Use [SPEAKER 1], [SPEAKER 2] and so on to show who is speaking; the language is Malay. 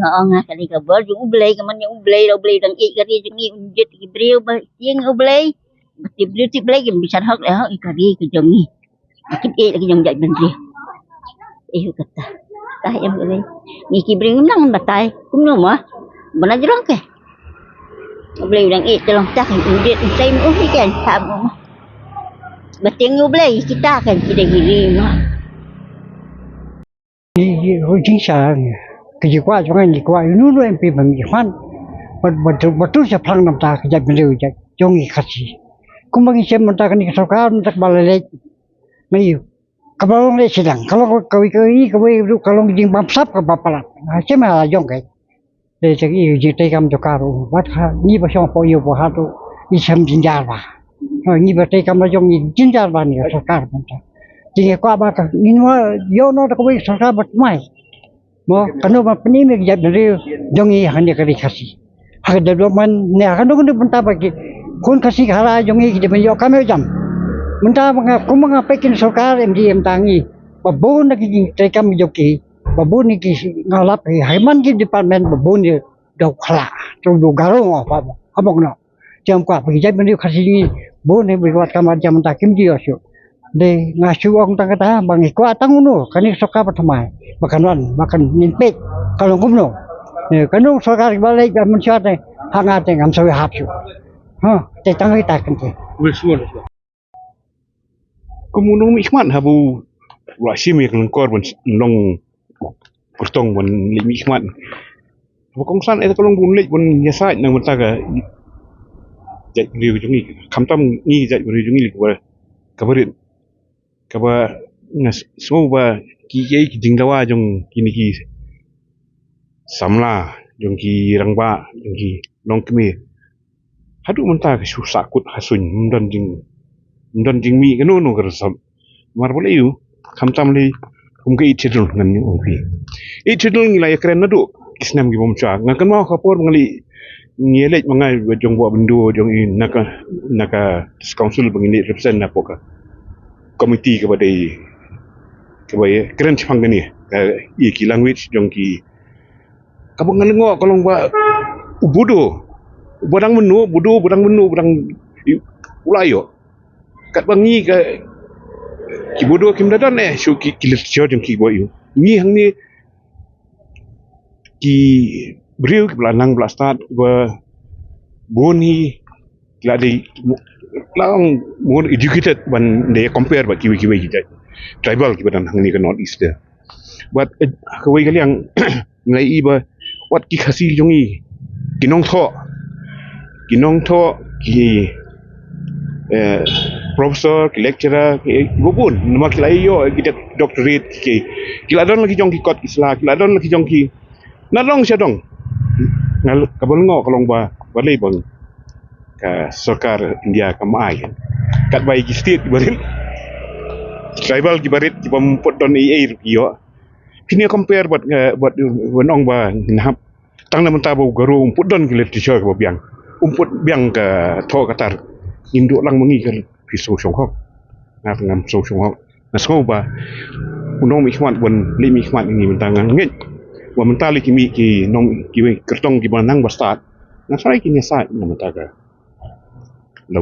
[SPEAKER 1] nga kali ka bal yung ublay ka man yung ublay dang ikari yung unjit ibriw ba yung ublay bati ti blay yung bisan hak ikari ka jangi ikit lagi yung jay bandri kata tayo ublay ni kibring lang batay kumno mo bana jirang ke ublay dang lang tak unjit insay mo ikan sabo mo bati yung ublay kita kan kita giri mo
[SPEAKER 2] chính xác cái gì qua cho anh gì qua nó nuôi em bị mình hoan mà tôi sẽ phăng nằm ta cái gì mình đều cho người khác gì cũng bằng xem mình ta cái này sao cả nó chắc bao lấy mấy kalau orang sedang kalau kalau jing bam sap ke bapala xem là dòng cái để cho cái gì tay cầm cho cả rồi bắt như bây giờ bao nhiêu bao hạt rồi đi xem chính gia và như bây tay cầm là dòng chính gia và nhiều sao cả mình ta jadi ko ba ka minwa yo no ta ko wi sa bat mai mo kanu ba pani me jab dari jongi hanya kali kasi ha da man ne kanu kanu penta ba ki kon kasi hala jongi ki me yo kame jam menta mga pekin sarkar MDM tangi babon na ki tekam joki babon ni ki ngalap hai man ki department babon ni do khala to do garo apa abong no jam ko ba jab ni kasi ni bon ni buat kamar jam ta kim ji asu de ngasu ong tang kata bang ikwa tang uno kani soka patamai makan minpet kalau gumno kanu soka balik dan menchat hangat ngam sawi hapsu te tang kita kan te
[SPEAKER 3] wiswon kumunung mikman habu wasi mi kelengkor bon long pertong bon mikman bokong san eta kolong bunlik bon yasa nang mentaga jai riu jungi kamtam ni jai riu jungi ko kabarin kaba ngas semua ki jingdawa jong kini ki samla jong ki rangba jong ki nongkme hadu menta ke susah kut hasun mdan jing mi kanu no gersam mar boleh yu kamtam li kumke itidul ngan yu pi itidul ngilai keren nadu kisnam gi bomcha ngakan mau kapor ngali ngelek mangai jong buat bendo jong in naka council bangini represent apoka komiti kepada keren cipang ni ki language jong ki kabang ngalengok kalau buat budo budang menu budang ulayo kat bangi ke ki budo kim dadan syu ki lecture jong ki boy ni hang ni ki beriu ki belanang belas start ba boni ladi lang more educated when they compare but kiwi tribal kibadan hang ni ke north east there but kawai kali yang ngai iba wat ki khasi jongi kinong tho ki professor ki lecturer ki bubun nama ki layo ki doctorate ki ladon lagi jong ki kot isla ki ladon lagi jong ki nadong syadong ngal kabolngo kalong ba balai bang ka sarkar India kamai kat bai ki state barit tribal ki barit ki pampot don air yo kini compare buat wenong ba nahap tang na menta bo garo umput don ki literature ka biang umput biang ka tho katar induk lang mengi ka piso song hok na ngam so song hok na so ba unong mi khmat bon li mi khmat ni mentang nget wa mentali ki mi ki nong ki kertong ki banang ba start na sai ki ni sai na menta ka